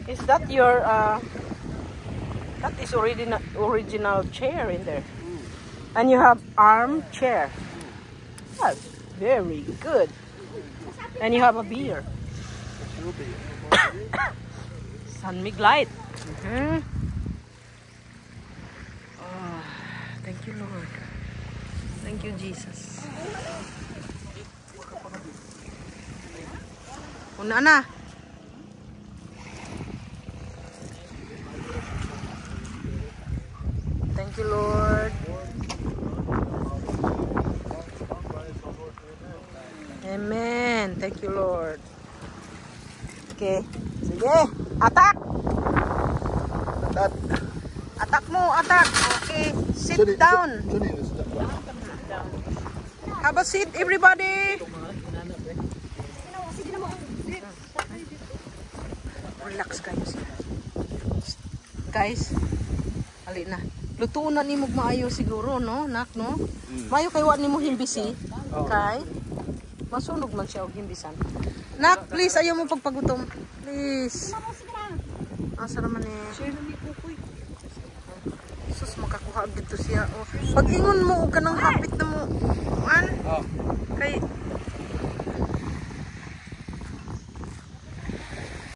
Is that your that is original chair in there? And you have armchair. That's very good. And you have a beer. Sunmig light. Oh, thank you, Lord. Thank you, Jesus. Una na. Thank you, Lord. Amen. Thank you, Lord. Okay. Sige. Attack! Attack mo, attack. Okay. Sit down. Have a seat, everybody. Relax kayo sila. Guys, ali na. Lutuon na ni mo maayo siguro, no? Nak, no? Maayo kayo ni mo himbisi. Kay masunog man siya og himbisan. Nak, please, ayaw mo pagpagutom. Please. Asa naman eh. Sus, makakuha dito siya. Pag ingon mo, kanang hapit na mo. Kay